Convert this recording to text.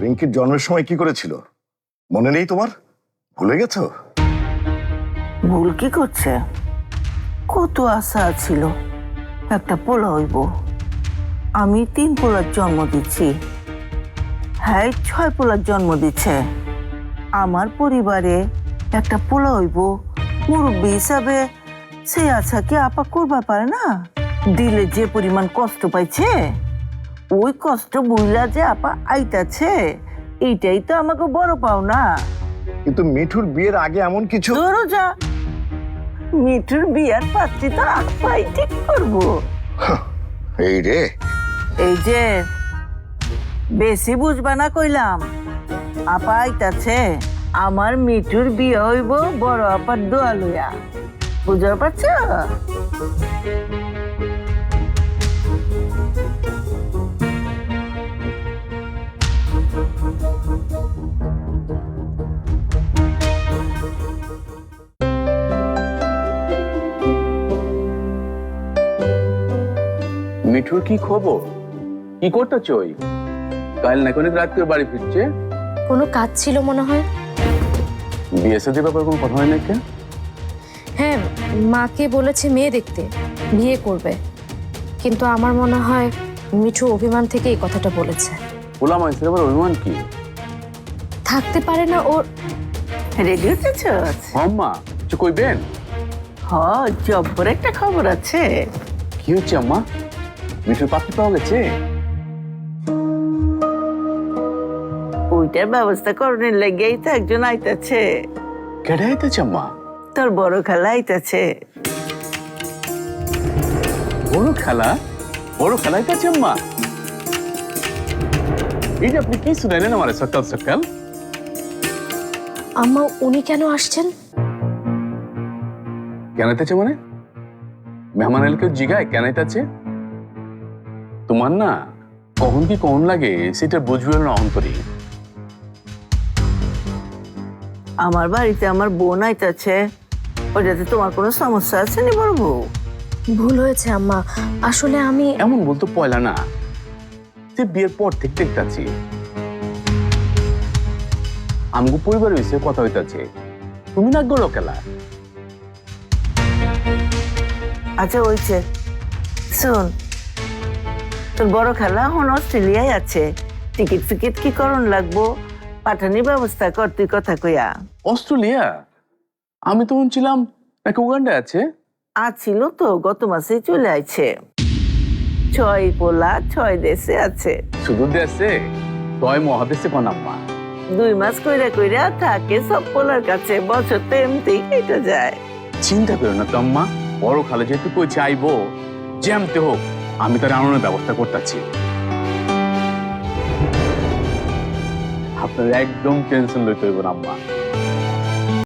রিঙ্কির জন্মের সময় কি করেছিল মনে নেই তোমার? ভুলে গেছো? ভুল কি করছে? কত আশা ছিল একটা পোলা হইব। আমি 3 পোলার জন্ম দিচ্ছি, হ্যাঁ 6 পোলার জন্ম দিচ্ছে। আমার পরিবারে একটা পোলা হইব মুরব্বী হিসাবে সে আশা কি আপা করবা পারে না? দিলে যে পরিমাণ কষ্ট পাইছে, ওই কষ্ট বুঝলা যে আপা আইতাছে, এইটাই তো আমাকে বড় পাওনা। কিন্তু মিঠুর বিয়ের আগে এমন কিছু। ধরো যা, মিঠুর বিয়ার পাত্রী তো আপাই ঠিক করবো। এই রে, এই যে বেশি বুঝবা না কইলাম। আপা আইতাছে, আমার মিঠুর বিয়ে হইব বড় আপার দোয়া লইয়া, বুঝতে পারছ? মিঠুর কি খবর? কি করতেছ? ওই কাল নাকি অনেক রাত করে বাড়ি ফিরছে। কোনো কাজ ছিল মনে হয়। বিয়ে সাথে ব্যাপারে কোনো কথা হয় নাকি? হ্যাঁ, মাকে বলেছে মেয়ে দেখতে, বিয়ে করবে। কিন্তু আমার মনে হয় মিঠু অভিমান থেকে এই কথাটা বলেছে। বলা মাইসের আবার অভিমান কি থাকতে পারে না ওর। রেডি হতেছ? আম্মা কিছু কইবেন? হ, জব্বর একটা খবর আছে। কি হচ্ছে আম্মা? মিঠুর পাত্রী পাওয়া গেছে? ওইটার ব্যবস্থা করণের লেগেই তো একজন আইতাছে। কেডা আইতেছে আম্মা? তোর বড় খালা আইতাছে। বড় খেলা? বড় খেলা আইতেছে আম্মা? এই যে আপনি কি শুনাইলেন আমার সকাল সকাল? আম্মা উনি কেন আসছেন? কেন আইতেছে মানে? মেহমান এলকে জিগায় কেন আইতেছে? তোমার না কখন কি কখন লাগে সেটা বুঝবে না অন্তরি। আমার বাড়িতে আমার বোন আইতাছে, ওটাতে তোমার কোনো সমস্যা আছে নি বড় বউ? ভুল হয়েছে আম্মা, আসলে আমি। এমন বলতো পয়লা না, সে বিয়ের পর থেকে দেখতেছি আমগো পরিবার হইছে কথা হইতাছে, তুমি না গেল খেলা। আচ্ছা হইছে, শোন, তোর বড় খালা এখন অস্ট্রেলিয়ায় আছে। টিকিট ফিকিট কি করণ লাগবো, পাঠানির ব্যবস্থা কর তুই কথা কইয়া। অস্ট্রেলিয়া? আমি তো শুনছিলাম নাকি উগান্ডা আছে। আজ ছিল তো, গত মাসে চলে আইছে। 6 পোলা 6 দেশে আছে। শুধু দেশে 6 মহাদেশে কোন আম্মা? 2 মাস কইরা কইরা থাকে সব পোলার কাছে, বছর তো এমনি কেটে যায়। চিন্তা করো না তো আম্মা, বড় খালা যেহেতু কই চাইবো যেমতে হোক আমি তার আনানোর ব্যবস্থা করতেছি। আপনার একদম টেনশন লইতে হইব না আম্মা।